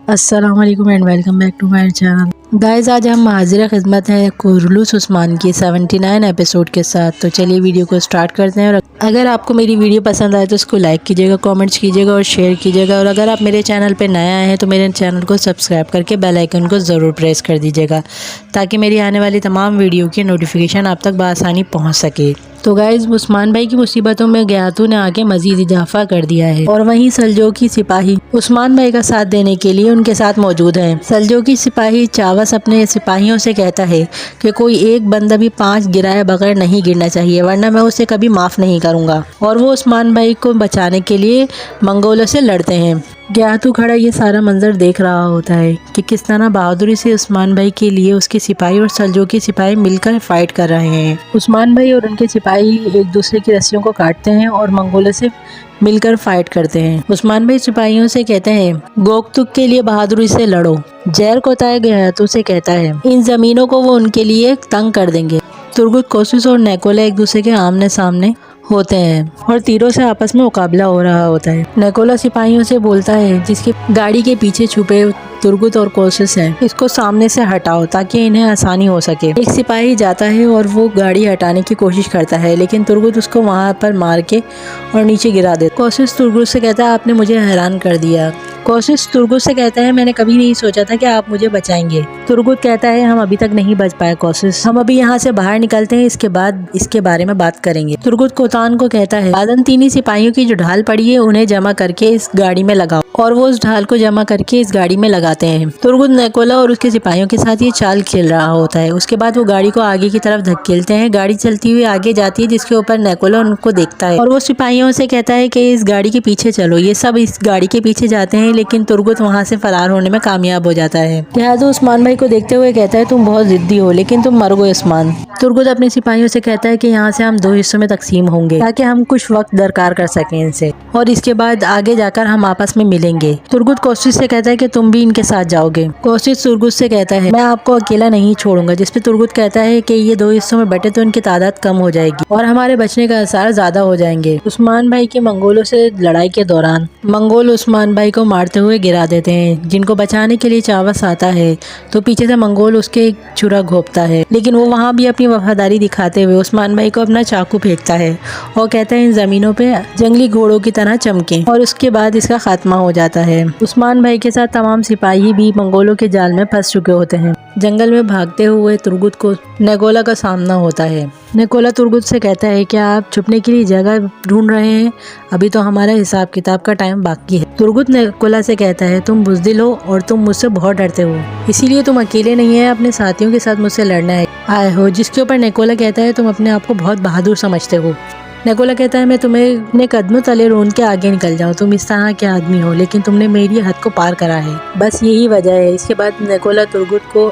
अस्सलाम वालेकुम and welcome back to my channel. Guys आज हम हाजिर खिदमत है कुरलुस उस्मान की 79 एपिसोड के साथ। तो चलिए वीडियो को स्टार्ट करते हैं। और अगर आपको मेरी वीडियो पसंद आए तो उसको लाइक कीजिएगा, कमेंट्स कीजिएगा और शेयर कीजिएगा। और अगर आप मेरे चैनल पे नए आए हैं तो मेरे चैनल को सब्सक्राइब करके बेल आइकन को ज़रूर प्रेस कर दीजिएगा ताकि मेरी आने वाली तमाम वीडियो की नोटिफिकेशन आप तक बआसानी पहुँच सके। तो गाइज उस्मान भाई की मुसीबतों में गयातू ने आके मजीद इजाफा कर दिया है और वहीं सलजोकी सिपाही उस्मान भाई का साथ देने के लिए उनके साथ मौजूद हैं। सलजोकी सिपाही चावस अपने सिपाहियों से कहता है कि कोई एक बंदा भी 5 गिराए बगैर नहीं गिरना चाहिए वरना मैं उसे कभी माफ़ नहीं करूँगा। और वो उस्मान भाई को बचाने के लिए मंगोलों से लड़ते हैं। गयातू खड़ा ये सारा मंजर देख रहा होता है कि किस तरह बहादुरी से उस्मान भाई के लिए उसके सिपाही और सलजोकी सिपाही मिलकर फाइट कर रहे हैं। उस्मान भाई और उनके सिपाही एक दूसरे की रस्सियों को काटते हैं और मंगोलों से मिलकर फाइट करते हैं। उस्मान भाई सिपाहियों से कहते हैं गोकतुक के लिए बहादुरी से लड़ो। जैर कोताय गयातू से कहता है इन जमीनों को वो उनके लिए तंग कर देंगे। तुर्गुत कोशिश और नेकोला एक दूसरे के आमने सामने होते हैं और तीरों से आपस में मुकाबला हो रहा होता है। नेकोला सिपाहियों से बोलता है जिसकी गाड़ी के पीछे छुपे तुर्गुत और कोशिश है इसको सामने से हटाओ ताकि इन्हें आसानी हो सके। एक सिपाही जाता है और वो गाड़ी हटाने की कोशिश करता है लेकिन तुर्गुत उसको वहां पर मार के और नीचे गिरा देता। कोशिश तुर्गुत से कहता है आपने मुझे हैरान कर दिया। कोशिश तुर्गुत से कहता है मैंने कभी नहीं सोचा था कि आप मुझे बचाएंगे। तुर्गुत कहता है हम अभी तक नहीं बच पाए कोशिश, हम अभी यहाँ से बाहर निकलते हैं, इसके बाद इसके बारे में बात करेंगे। तुर्गुत कोतान को कहता है आदनतीनी सिपाहियों की जो ढाल पड़ी है उन्हें जमा करके इस गाड़ी में लगाओ और वो उस ढाल को जमा करके इस गाड़ी में लगाते हैं। तुर्गुत नेकोला और उसके सिपाहियों के साथ ये चाल खेल रहा होता है। उसके बाद वो गाड़ी को आगे की तरफ धकेलते हैं। गाड़ी चलती हुई आगे जाती है जिसके ऊपर नेकोला उनको देखता है और वो सिपाहियों से कहता है कि इस गाड़ी के पीछे चलो। ये सब इस गाड़ी के पीछे जाते हैं लेकिन तुर्गुत वहाँ से फरार होने में कामयाब हो जाता है। लिहाजा उस्मान भाई को देखते हुए कहता है तुम बहुत जिद्दी हो लेकिन तुम मरोगे उस्मान। तुर्गुत अपने सिपाहियों से कहता है कि यहाँ से हम 2 हिस्सों में तकसीम होंगे ताकि हम कुछ वक्त दरकार कर सकें इनसे और इसके बाद आगे जाकर हम आपस में मिलेंगे। तुर्गुत कोशिश से कहता है कि तुम भी इनके साथ जाओगे। कोशिश तुर्गुत से कहता है मैं आपको अकेला नहीं छोड़ूंगा। जिसपे तुर्गुत कहता है कि ये 2 हिस्सों में बटे तो इनकी तादाद कम हो जाएगी और हमारे बचने का आसार ज्यादा हो जाएंगे। उस्मान भाई की मंगोलों से लड़ाई के दौरान मंगोल उस्मान भाई को मारते हुए गिरा देते हैं। जिनको बचाने के लिए चावस आता है तो पीछे से मंगोल उसके छुरा घोंपता है लेकिन वो वहाँ भी अपनी वफादारी दिखाते हुए उस्मान भाई को अपना चाकू फेंकता है और कहता है इन जमीनों पे जंगली घोड़ों की तरह चमके और उसके बाद इसका खात्मा हो जाता है। उस्मान भाई के साथ तमाम सिपाही भी मंगोलों के जाल में फंस चुके होते हैं। जंगल में भागते हुए तुर्गुत को नेकोला का सामना होता है। नेकोला तुर्गुत से कहता है क्या आप छुपने के लिए जगह ढूंढ रहे हैं? अभी तो हमारा हिसाब किताब का टाइम बाकी है। तुर्गुत नेकोला से कहता है तुम बुज़दिल हो और तुम मुझसे बहुत डरते हो, इसीलिए तुम अकेले नहीं है अपने साथियों के साथ मुझसे लड़ना आए हो। जिसके ऊपर नेकोला कहता है तुम अपने आप को बहुत बहादुर समझते हो। नेकोला कहता है मैं तुम्हें अपने कदमों तले रोन के आगे निकल जाऊं, तुम इस तरह के आदमी हो लेकिन तुमने मेरी हद को पार करा है, बस यही वजह है। इसके बाद नेकोला तुर्गुत को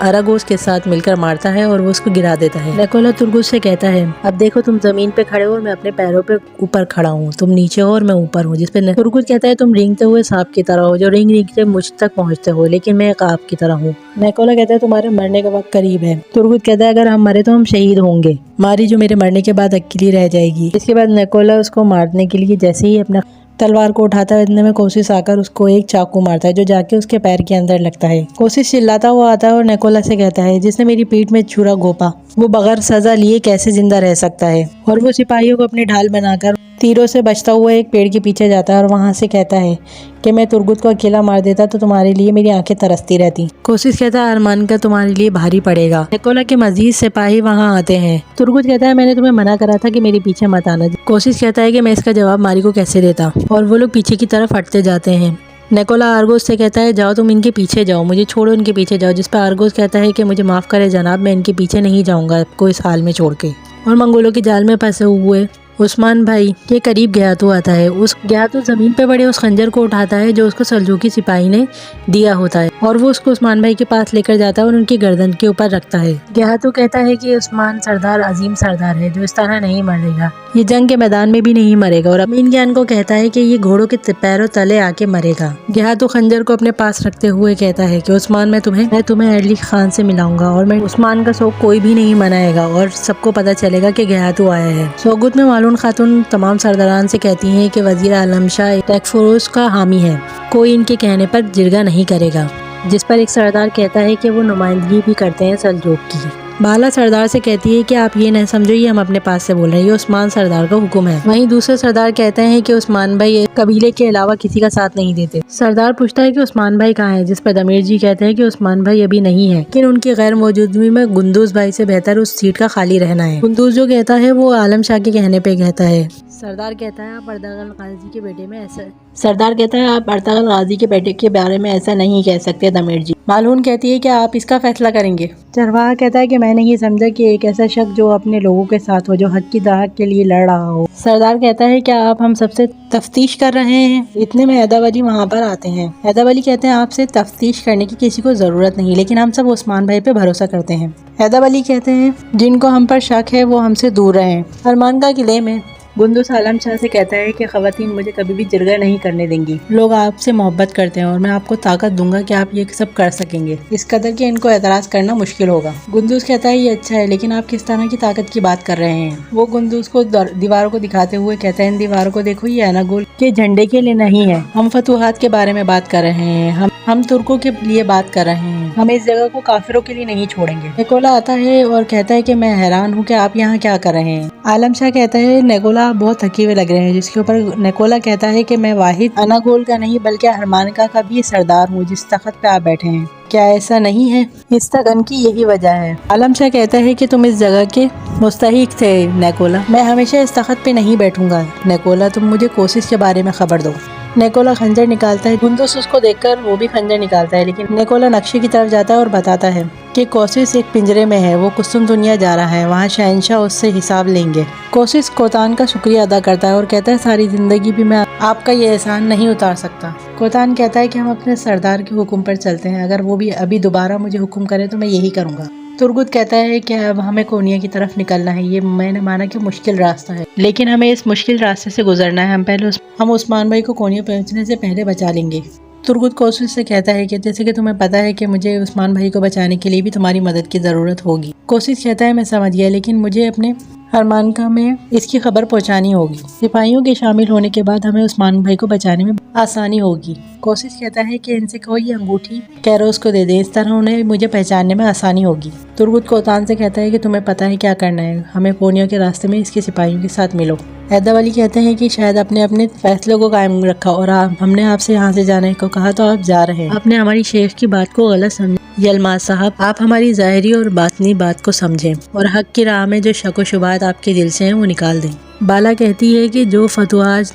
अरागोस के साथ मिलकर मारता है और वो उसको गिरा देता है। नेकोला तुर्गुत से कहता है अब देखो तुम जमीन पे खड़े हो और मैं अपने पैरों पे ऊपर खड़ा हूँ, तुम नीचे हो और मैं ऊपर हूँ। जिसपे तुर्गुत कहता है तुम रेंगते हुए सांप की तरह हो जो रेंग रेंग के मुझ तक पहुँचते हो लेकिन मैं एक आप की तरह हूँ। नेकोला कहता है तुम्हारे मरने का वक्त करीब है। तुर्गुत कहता है अगर हम मरे तो हम शहीद होंगे, मारी जो मेरे मरने के बाद अकेली रह जाएगी। इसके बाद नेकोला उसको मारने के लिए जैसे ही अपना तलवार को उठाता है इतने में कोशिश आकर उसको एक चाकू मारता है जो जाके उसके पैर के अंदर लगता है। कोशिश चिल्लाता हुआ आता है और नेकोला से कहता है जिसने मेरी पीठ में छुरा घोंपा वो बगैर सजा लिए कैसे जिंदा रह सकता है। और वो सिपाहियों को अपनी ढाल बनाकर तीरों से बचता हुआ एक पेड़ के पीछे जाता है और वहां से कहता है कि मैं तुर्गुत को अकेला मार देता तो तुम्हारे लिए मेरी आंखें तरसती रहती। कोशिश कहता है अरमान का तुम्हारे लिए भारी पड़ेगा। नेकोला के मजीद सिपाही वहां आते हैं। तुर्गुत कहता है मैंने तुम्हें मना करा था कि मेरे पीछे मत आना। कोशिश कहता है कि मैं इसका जवाब मारी को कैसे देता और वो लोग पीछे की तरफ हटते जाते हैं। नेकोला आर्गोस से कहता है जाओ तुम इनके पीछे जाओ, मुझे छोड़ो इनके पीछे जाओ। जिस पर आर्गोस कहता है कि मुझे माफ़ करे जनाब, मैं इनके पीछे नहीं जाऊंगा आपको इस हाल में छोड़ के। और मंगोलों के जाल में फंसे हुए उस्मान भाई के करीब गयातू आता है। उस गयातू जमीन पे पड़े उस खंजर को उठाता है जो उसको सलजूकी सिपाही ने दिया होता है और वो उसको उस्मान भाई के पास लेकर जाता है और उनकी गर्दन के ऊपर रखता है। गयातू कहता है कि उस्मान सरदार अजीम सरदार है जो इस तरह नहीं मरेगा, ये जंग के मैदान में भी नहीं मरेगा। और अमीन ज्ञान को कहता है कि ये घोड़ों के पैरों तले आके मरेगा। गयातू खंजर को अपने पास रखते हुए कहता है कि उस्मान मैं तुम्हें एडली खान से मिलाऊंगा और मैं उस्मान का शोक कोई भी नहीं मनाएगा और सबको पता चलेगा कि गयातू आया है। सोगुत में मालूम मालून खातून तमाम सरदारान से कहती हैं कि वजीर आलम शाह टैक्स फोर्स का हामी है, कोई इनके कहने पर जिरगा नहीं करेगा। जिस पर एक सरदार कहता है कि वो नुमाइंदगी भी करते हैं सल्जूक की। बाला सरदार से कहती है कि आप ये न समझो ये हम अपने पास से बोल रहे हैं, ये उस्मान सरदार का हुक्म है। वहीं दूसरे सरदार कहते हैं कि उस्मान भाई कबीले के अलावा किसी का साथ नहीं देते। सरदार पूछता है कि उस्मान भाई कहाँ है, जिस पर दमीर जी कहते हैं कि उस्मान भाई अभी नहीं है, लेकिन उनकी गैर मौजूदगी में गुंदूज भाई से बेहतर उस सीट का खाली रहना है। गुंदूज जो कहता है वो आलम शाह के कहने पे कहता है। सरदार कहता है आप अर्तगल गाजी के बेटे में ऐसा सरदार कहता है आप अर्तगल गाजी के बेटे के बारे में ऐसा नहीं कह सकते दमीर जी। मालून कहती है कि आप इसका फैसला करेंगे। चरवाहा कहता है कि मैं नहीं समझा कि एक ऐसा शख्स जो अपने लोगों के साथ हो, जो हक की दाहक के लिए लड़ रहा हो। सरदार कहता है क्या आप हम सबसे तफ्तीश कर रहे हैं। इतने में हैदर अली वहाँ पर आते हैं। हैदर अली कहते हैं आपसे तफ्तीश करने की किसी को जरूरत नहीं, लेकिन हम सब उस्मान भाई पे भरोसा करते हैं। हैदर अली कहते हैं जिनको हम पर शक है वो हमसे दूर रहें। फरमान का किले में गुंदूस आलम शाह से कहता है कि खवातीन मुझे कभी भी जिरगा नहीं करने देंगी। लोग आपसे मोहब्बत करते हैं और मैं आपको ताकत दूंगा कि आप ये सब कर सकेंगे। इस कदर के इनको एतराज करना मुश्किल होगा। गुंदूस कहता है ये अच्छा है, लेकिन आप किस तरह की ताकत की बात कर रहे हैं। वो गुंदूस को दीवारों को दिखाते हुए कहता है इन दीवारों को देखो, ये अनागोल के झंडे के लिए नहीं है। हम फतूहात के बारे में बात कर रहे हैं, हम तुर्कों के लिए बात कर रहे हैं। हम इस जगह को काफिरों के लिए नहीं छोड़ेंगे। नेकोला आता है और कहता है कि मैं हैरान हूँ कि आप यहाँ क्या कर रहे हैं। आलम शाह कहता है नेकोला आप बहुत थके हुए लग रहे हैं, जिसके ऊपर नेकोला कहता है कि मैं वाहिद अनागोल का नहीं बल्कि हरमानका का भी सरदार हूँ जिस तख्त पे आप बैठे हैं। क्या ऐसा नहीं है? इस तगन की यही वजह है। आलम शाह कहता है कि तुम इस जगह के मुस्तहिक थे नेकोला, मैं हमेशा इस तख्त पे नहीं बैठूंगा। नेकोला तुम मुझे कोशिश के बारे में खबर दो। नेकोला खंजर निकालता है। गुंदूस उसको देखकर वो भी खंजर निकालता है, लेकिन नेकोला नक्शे की तरफ जाता है और बताता है कि कोशिश एक पिंजरे में है, वो कुसुम दुनिया जा रहा है, वहाँ शहनशाह उससे हिसाब लेंगे। कोशिश कोतान का शुक्रिया अदा करता है और कहता है सारी जिंदगी भी मैं आपका ये एहसान नहीं उतार सकता। कोतान कहता है कि हम अपने सरदार के हुक्म पर चलते हैं, अगर वो भी अभी दोबारा मुझे हुक्म करे तो मैं यही करूँगा। तुर्गुत कहता है कि अब हमें कोनिया की तरफ निकलना है। ये मैंने माना कि मुश्किल रास्ता है, लेकिन हमें इस मुश्किल रास्ते से गुजरना है। हम उस्मान भाई को कोनिया पहुंचने से पहले बचा लेंगे। तुर्गुत कोशिश से कहता है कि जैसे कि तुम्हें पता है कि मुझे उस्मान भाई को बचाने के लिए भी तुम्हारी मदद की ज़रूरत होगी। कोशिश कहता है मैं समझ गया, लेकिन मुझे अपने हरमानका में इसकी खबर पहुंचानी होगी। सिपाहियों के शामिल होने के बाद हमें उस्मान भाई को बचाने में आसानी होगी। कोशिश कहता है कि इनसे कोई अंगूठी कैरोस को दे दे, इस तरह उन्हें मुझे पहचानने में आसानी होगी। तुर्गुत कोतान से कहता है कि तुम्हें पता है क्या करना है, हमें कोनिया के रास्ते में इसके सिपाहियों के साथ मिलो। हैदर अली कहते हैं कि शायद आपने अपने फैसले को कायम रखा और हमने आपसे यहाँ से जाने को कहा तो आप जा रहे हैं। आपने हमारी शेख की बात को गलत समझा। यलमाज साहब आप हमारी ज़ाहिरी और बातनी बात को समझें और हक की राह में जो शक व शुबात आपके दिल से हैं वो निकाल दें। बाला कहती है कि जो फतवाज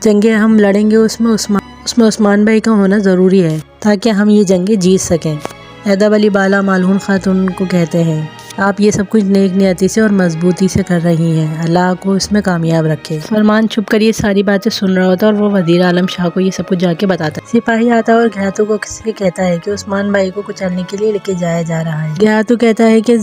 जंगे हम लड़ेंगे उसमें उस्मान भाई का होना ज़रूरी है ताकि हम ये जंगे जीत सकें। हैदर अली बाला मालून खातून को कहते हैं आप ये सब कुछ नेक नियति से और मजबूती से कर रही हैं, अल्लाह को इसमें कामयाब रखे। फरमान छुप कर ये सारी बातें सुन रहा होता है और वो वजीर आलम शाह को ये सब कुछ जाके बताता है। सिपाही आता है और घयातू को किसी कहता है कि उस्मान भाई को कुचलने के लिए लेके जाया जा रहा है। घयातू कहता है कि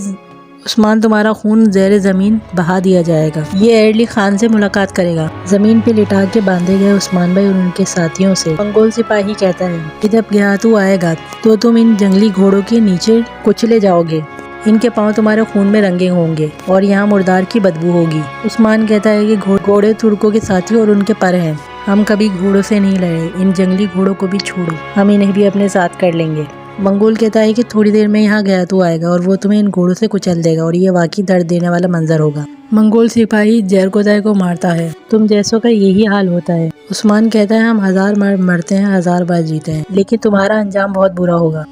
उस्मान तुम्हारा खून ज़ेरे ज़मीन बहा दिया जाएगा। ये एरली खान से मुलाकात करेगा। ज़मीन पे लिटा के बांधे गए उस्मान भाई और उनके साथियों से। मंगोल सिपाही कहता है कि जब घयातू आएगा तो तुम इन जंगली घोड़ों के नीचे कुचले जाओगे, इनके पाँव तुम्हारे खून में रंगे होंगे और यहाँ मुर्दार की बदबू होगी। उस्मान कहता है कि घोड़े तुर्कों के साथी और उनके पर हैं, हम कभी घोड़ों से नहीं लड़े, इन जंगली घोड़ों को भी छोड़ो, हम इन्हें भी अपने साथ कर लेंगे। मंगोल कहता है कि थोड़ी देर में यहाँ गया तो आएगा और वो तुम्हें इन घोड़ों से कुचल देगा और ये वाकई दर्द देने वाला मंजर होगा। मंगोल सिपाही जैरकोदाय को मारता है, तुम जैसों का यही हाल होता है। उस्मान कहता है हम 1000 बार मरते हैं, 1000 बार जीते हैं, लेकिन तुम्हारा अंजाम बहुत बुरा होगा।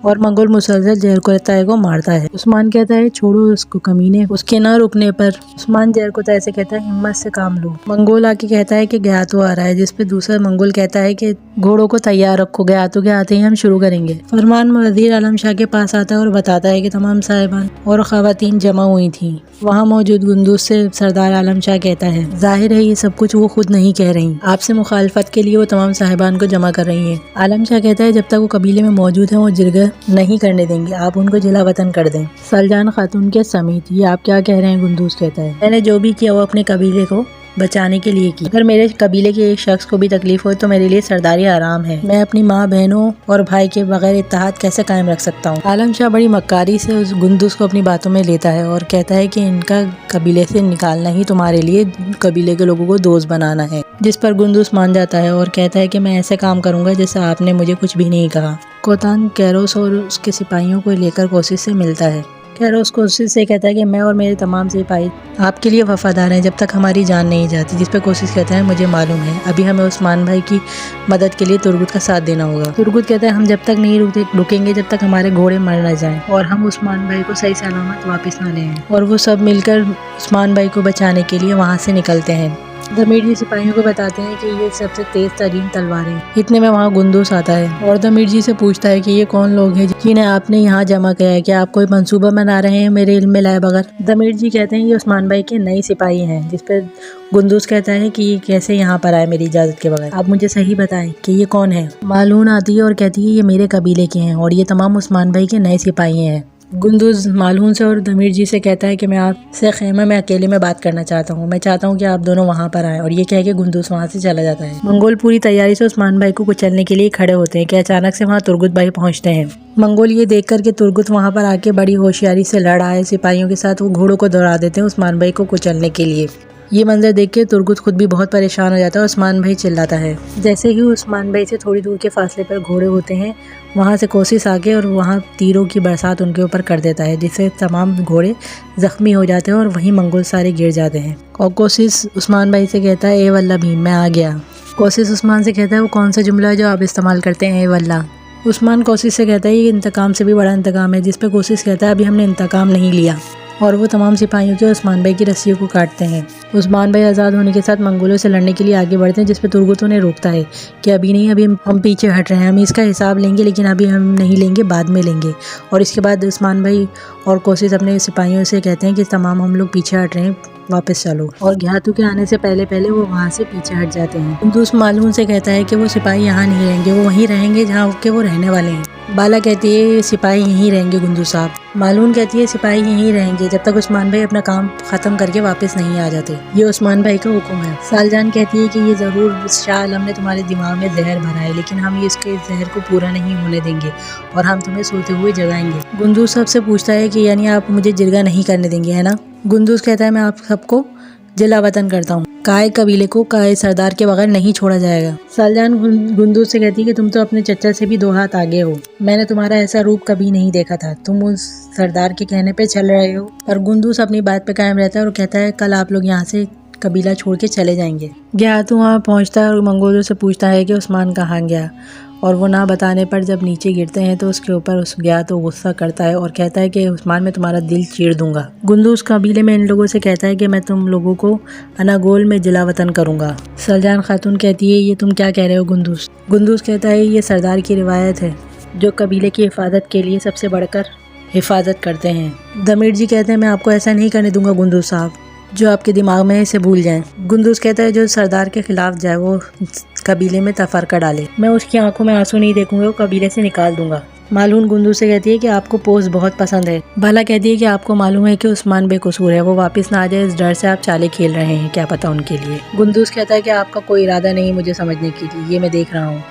और मंगोल मुसलसल जैरकोदाय को मारता है। उस्मान कहता है छोड़ो उसको कमीने, उसके ना रुकने पर उस्मान जैरकोदाय से कहता है हिम्मत से काम लो। मंगोल आके कहता है कि घयातू आ रहा है, जिस पे दूसरा मंगोल कहता है कि घोड़ों को तैयार रखो, घयातू के आते ही हम शुरू करेंगे। फरमान वजीर आलम शाह के पास आता है और बताता है कि तमाम साहिबान और खवातीन जमा हुई थी। वहाँ मौजूद गुंदूस से सरदार आलम शाह कहता है जाहिर है ये सब कुछ वो खुद नहीं कह रही, आपसे मुखालफत के लिए वो तमाम साहिबान को जमा कर रही है। आलम शाह कहता है जब तक वो कबीले में मौजूद है वो जिरगा नहीं करने देंगे, आप उनको जिला वतन कर दें। सलजान खातून के समीत ये आप क्या कह रहे हैं? गुंदूस कहता है मैंने जो भी किया वो अपने कबीले को बचाने के लिए की। अगर मेरे कबीले के एक शख्स को भी तकलीफ हो तो मेरे लिए सरदारी आराम है। मैं अपनी माँ, बहनों और भाई के बगैर इत्तेहाद कैसे कायम रख सकता हूँ। आलम शाह बड़ी मक्कारी से उस गुंदुस को अपनी बातों में लेता है और कहता है कि इनका कबीले से निकालना ही तुम्हारे लिए कबीले के लोगों को दोस्त बनाना है, जिस पर गुंदुस मान जाता है और कहता है कि मैं ऐसे काम करूंगा जैसे आपने मुझे कुछ भी नहीं कहा। कोतान कैरोस और उसके सिपाहियों को लेकर कोशिश से मिलता है। कैरोस कोशिश से कहता है कि मैं और मेरे तमाम सिपाही आपके लिए वफादार हैं जब तक हमारी जान नहीं जाती, जिस पर कोशिश कहता है मुझे मालूम है, अभी हमें उस्मान भाई की मदद के लिए तुर्गुत का साथ देना होगा। तुर्गुत कहता है हम जब तक नहीं रुकेंगे जब तक हमारे घोड़े मर न जाएं और हम उस्मान भाई को सही सलामत वापस न ले आएं। और वो सब मिलकर उस्मान भाई को बचाने के लिए वहाँ से निकलते हैं। दमीर जी सिपाहियों को बताते हैं कि ये सबसे तेज तरीन तलवार है। इतने में वहाँ गुंदुस आता है और दमीर जी से पूछता है कि ये कौन लोग हैं जिन्हें आपने यहाँ जमा किया है, क्या आप कोई मंसूबा बना रहे हैं मेरे इल्म में लाए बगैर। दमीर जी कहते हैं ये उस्मान भाई के नए सिपाही हैं, जिस पर गुंदुस कहता है कि ये कैसे यहाँ पर आए मेरी इजाजत के बगैर, आप मुझे सही बताएं कि ये कौन है। मालून आती है और कहती है ये मेरे कबीले के हैं और ये तमाम उस्मान भाई के नए सिपाही हैं। गुंदुस मालून से और दमीर जी से कहता है कि मैं आपसे खेमे में अकेले में बात करना चाहता हूँ, मैं चाहता हूँ कि आप दोनों वहाँ पर आएं। और ये कह के गुंदुस वहाँ से चला जाता है। मंगोल पूरी तैयारी से उस्मान भाई को कुचलने के लिए खड़े होते हैं कि अचानक से वहाँ तुर्गुत भाई पहुँचते हैं। मंगोल ये देख कर के तुर्गुत वहाँ पर आके बड़ी होशियारी से लड़ आए सिपाहियों के साथ, वो घोड़ों को दौड़ा देते हैं उस्मान भाई को कुचलने के लिए। ये मंजर देख के तुर्गुत खुद भी बहुत परेशान हो जाता है। उस्मान भाई चिल्लाता है। जैसे ही उस्मान भाई से थोड़ी दूर के फासले पर घोड़े होते हैं, वहाँ से कोशिश आके और वहाँ तीरों की बरसात उनके ऊपर कर देता है, जिससे तमाम घोड़े जख्मी हो जाते हैं और वहीं मंगोल सारे गिर जाते हैं। और कोशिश उस्मान भाई से कहता है ए वल्ला भीम मैं आ गया। कोशिश उस्मान से कहता है वो कौन सा जुमला है जो आप इस्तेमाल करते हैं ए वल्ला। उस्मान कोशिश से कहता है ये इंतकाम से भी बड़ा इंतकाम है, जिस पर कोशिश कहता है अभी हमने इंतकाम नहीं लिया। और वो तमाम सिपाहियों के उस्मान भाई की रस्सियों को काटते हैं। उस्मान भाई आज़ाद होने के साथ मंगोलों से लड़ने के लिए आगे बढ़ते हैं, जिस पर तुर्गुत उन्हें रोकता है कि अभी नहीं, अभी हम पीछे हट रहे हैं, हम इसका हिसाब लेंगे लेकिन अभी हम नहीं लेंगे, बाद में लेंगे। और इसके बाद उस्मान भाई और कोशिश अपने सिपाहियों से कहते हैं कि तमाम हम लोग पीछे हट रहे हैं, वापस चलो। और घातू के आने से पहले पहले वो वहाँ से पीछे हट जाते हैं। गुंदुस मालून से कहता है कि वो सिपाही यहाँ नहीं रहेंगे, वो वहीं रहेंगे जहाँ के वो रहने वाले हैं। बाला कहती है सिपाही यहीं रहेंगे गुंदुस साहब। मालून कहती है सिपाही यहीं रहेंगे जब तक उस्मान भाई अपना काम खत्म करके वापस नहीं आ जाते, ये उस्मान भाई का हुक्म है। सालजान कहती है कि ये ज़रूर शाह आलम ने तुम्हारे दिमाग में जहर भरा है, लेकिन हम इसके जहर को पूरा नहीं होने देंगे और हम तुम्हें सोते हुए जगाएंगे। गुंदुस सबसे पूछता है कि यानी आप मुझे जिरगा नहीं करने देंगे है ना। गुंदुस कहता है मैं आप सबको जिला वतन करता हूँ, काय कबीले को काय सरदार के बगैर नहीं छोड़ा जाएगा। सालजान गुंदुस से कहती है कि तुम तो अपने चच्चा से भी 2 हाथ आगे हो, मैंने तुम्हारा ऐसा रूप कभी नहीं देखा था, तुम उस सरदार के कहने पे चल रहे हो। पर गुंदुस अपनी बात पे कायम रहता है और कहता है कल आप लोग यहाँ से कबीला छोड़ के चले जाएंगे। घातू वहाँ पहुँचता है और मंगोलों से पूछता है कि उस्मान कहाँ गया, और वो ना बताने पर जब नीचे गिरते हैं तो उसके ऊपर उस घातू गुस्सा करता है और कहता है कि उस्मान मैं तुम्हारा दिल चीर दूंगा। गुंदुस कबीले में इन लोगों से कहता है कि मैं तुम लोगों को अनागोल में जिला वतन करूंगा। सलजान खातून कहती है ये तुम क्या कह रहे हो गुंदुस। गुंदुस कहता है ये सरदार की रिवायत है जो कबीले की हिफाजत के लिए सबसे बढ़कर हिफाजत करते हैं। दमीर जी कहते हैं मैं आपको ऐसा नहीं करने दूंगा गुंदुस साहब, जो आपके दिमाग में इसे भूल जाएं। गुंदुस कहता है जो सरदार के खिलाफ जाए वो कबीले में तफरका डाले, मैं उसकी आंखों में आंसू नहीं देखूंगा, वो कबीले से निकाल दूंगा। मालून गुंदुस से कहती है कि आपको पोस्ट बहुत पसंद है। बाला कहती है कि आपको मालूम है कि उस्मान बेकसूर है, वो वापस ना आ जाए इस डर से आप चाले खेल रहे हैं, क्या पता उनके लिए। गुंदुस कहता है कि आपका कोई इरादा नहीं मुझे समझने के लिए, ये मैं देख रहा हूँ।